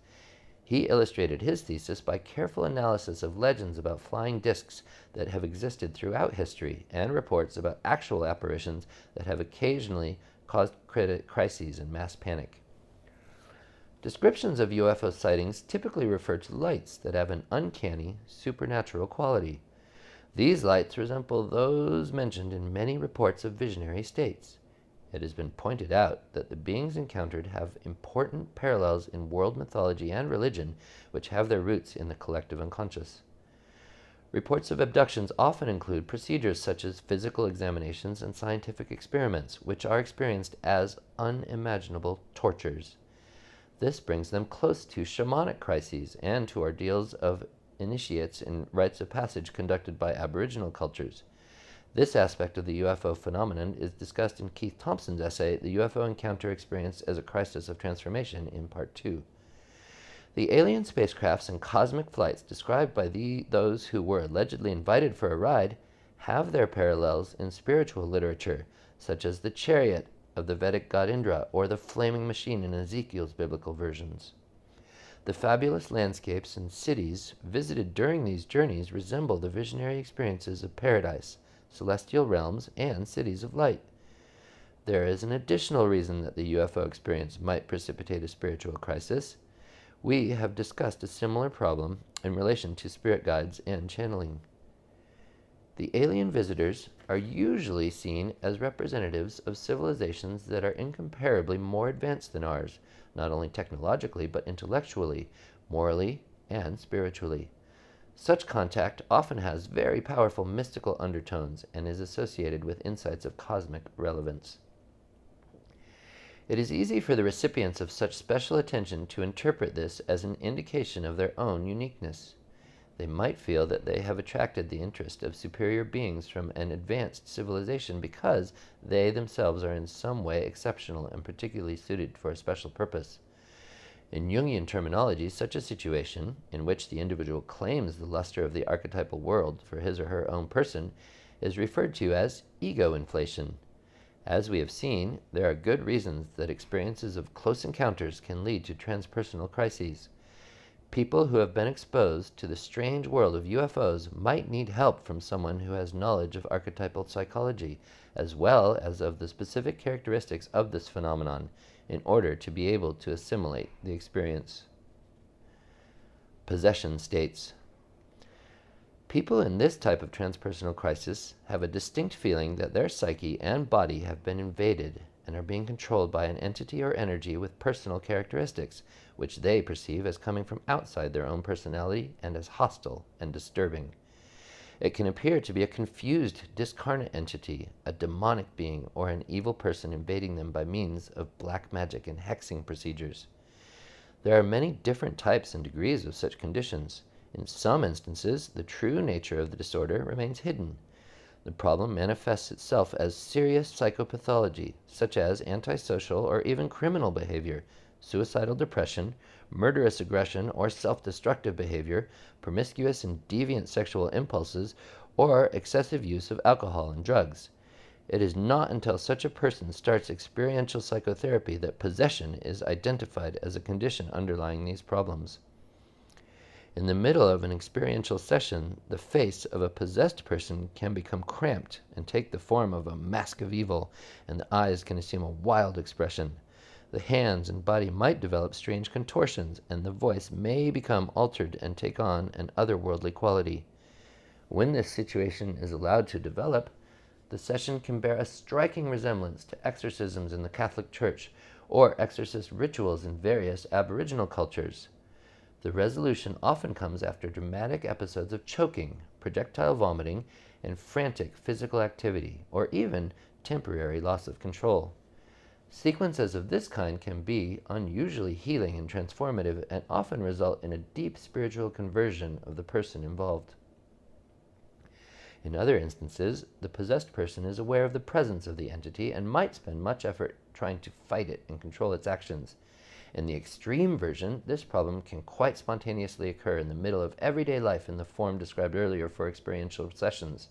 He illustrated his thesis by careful analysis of legends about flying discs that have existed throughout history and reports about actual apparitions that have occasionally caused crises and mass panic. Descriptions of UFO sightings typically refer to lights that have an uncanny, supernatural quality. These lights resemble those mentioned in many reports of visionary states. It has been pointed out that the beings encountered have important parallels in world mythology and religion, which have their roots in the collective unconscious. Reports of abductions often include procedures such as physical examinations and scientific experiments, which are experienced as unimaginable tortures. This brings them close to shamanic crises and to ordeals of initiates in rites of passage conducted by Aboriginal cultures. This aspect of the UFO phenomenon is discussed in Keith Thompson's essay, The UFO Encounter Experience as a Crisis of Transformation, in Part 2. The alien spacecrafts and cosmic flights described by those who were allegedly invited for a ride have their parallels in spiritual literature, such as the chariot of the Vedic god Indra or the flaming machine in Ezekiel's biblical versions. The fabulous landscapes and cities visited during these journeys resemble the visionary experiences of paradise, celestial realms, and cities of light. There is an additional reason that the UFO experience might precipitate a spiritual crisis. We have discussed a similar problem in relation to spirit guides and channeling. The alien visitors are usually seen as representatives of civilizations that are incomparably more advanced than ours, not only technologically but intellectually, morally, and spiritually. Such contact often has very powerful mystical undertones and is associated with insights of cosmic relevance. It is easy for the recipients of such special attention to interpret this as an indication of their own uniqueness. They might feel that they have attracted the interest of superior beings from an advanced civilization because they themselves are in some way exceptional and particularly suited for a special purpose. In Jungian terminology, such a situation, in which the individual claims the luster of the archetypal world for his or her own person, is referred to as ego inflation. As we have seen, there are good reasons that experiences of close encounters can lead to transpersonal crises. People who have been exposed to the strange world of UFOs might need help from someone who has knowledge of archetypal psychology, as well as of the specific characteristics of this phenomenon, in order to be able to assimilate the experience. Possession states. People in this type of transpersonal crisis have a distinct feeling that their psyche and body have been invaded and are being controlled by an entity or energy with personal characteristics, which they perceive as coming from outside their own personality and as hostile and disturbing. It can appear to be a confused, discarnate entity, a demonic being, or an evil person invading them by means of black magic and hexing procedures. There are many different types and degrees of such conditions. In some instances, the true nature of the disorder remains hidden. The problem manifests itself as serious psychopathology, such as antisocial or even criminal behavior, suicidal depression, murderous aggression or self-destructive behavior, promiscuous and deviant sexual impulses, or excessive use of alcohol and drugs. It is not until such a person starts experiential psychotherapy that possession is identified as a condition underlying these problems. In the middle of an experiential session, the face of a possessed person can become cramped and take the form of a mask of evil, and the eyes can assume a wild expression. The hands and body might develop strange contortions, and the voice may become altered and take on an otherworldly quality. When this situation is allowed to develop, the session can bear a striking resemblance to exorcisms in the Catholic Church or exorcist rituals in various Aboriginal cultures. The resolution often comes after dramatic episodes of choking, projectile vomiting, and frantic physical activity, or even temporary loss of control. Sequences of this kind can be unusually healing and transformative and often result in a deep spiritual conversion of the person involved. In other instances, the possessed person is aware of the presence of the entity and might spend much effort trying to fight it and control its actions. In the extreme version, this problem can quite spontaneously occur in the middle of everyday life in the form described earlier for experiential sessions.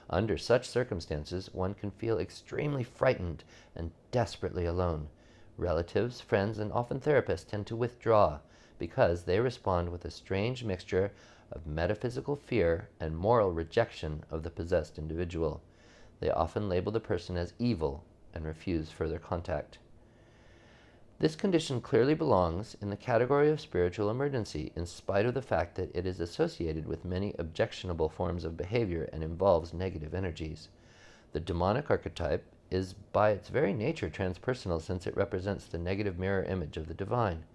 Under such circumstances, one can feel extremely frightened and desperately alone. Relatives, friends, and often therapists tend to withdraw because they respond with a strange mixture of metaphysical fear and moral rejection of the possessed individual. They often label the person as evil and refuse further contact. This condition clearly belongs in the category of spiritual emergency, in spite of the fact that it is associated with many objectionable forms of behavior and involves negative energies. The demonic archetype is by its very nature transpersonal, since it represents the negative mirror image of the divine.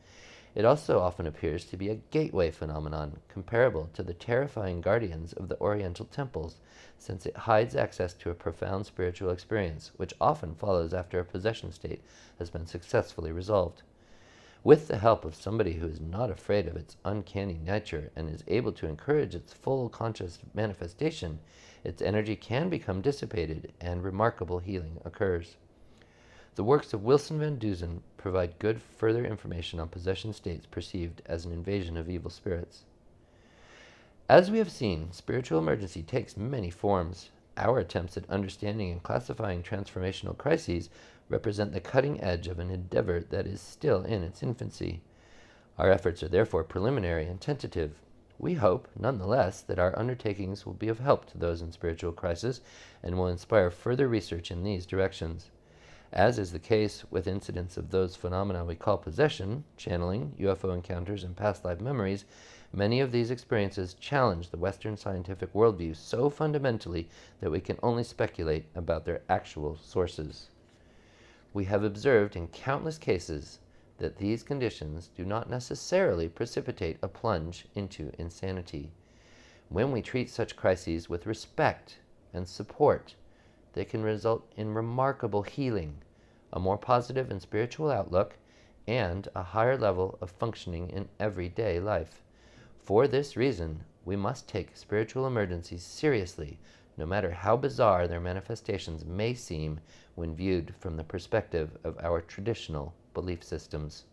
It also often appears to be a gateway phenomenon, comparable to the terrifying guardians of the Oriental temples, since it hides access to a profound spiritual experience, which often follows after a possession state has been successfully resolved. With the help of somebody who is not afraid of its uncanny nature and is able to encourage its full conscious manifestation, its energy can become dissipated and remarkable healing occurs. The works of Wilson Van Dusen provide good further information on possession states perceived as an invasion of evil spirits. As we have seen, spiritual emergency takes many forms. Our attempts at understanding and classifying transformational crises represent the cutting edge of an endeavor that is still in its infancy. Our efforts are therefore preliminary and tentative. We hope, nonetheless, that our undertakings will be of help to those in spiritual crisis and will inspire further research in these directions. As is the case with incidents of those phenomena we call possession, channeling, UFO encounters, and past life memories, many of these experiences challenge the Western scientific worldview so fundamentally that we can only speculate about their actual sources. We have observed in countless cases that these conditions do not necessarily precipitate a plunge into insanity. When we treat such crises with respect and support, they can result in remarkable healing, a more positive and spiritual outlook, and a higher level of functioning in everyday life. For this reason, we must take spiritual emergencies seriously, no matter how bizarre their manifestations may seem when viewed from the perspective of our traditional belief systems.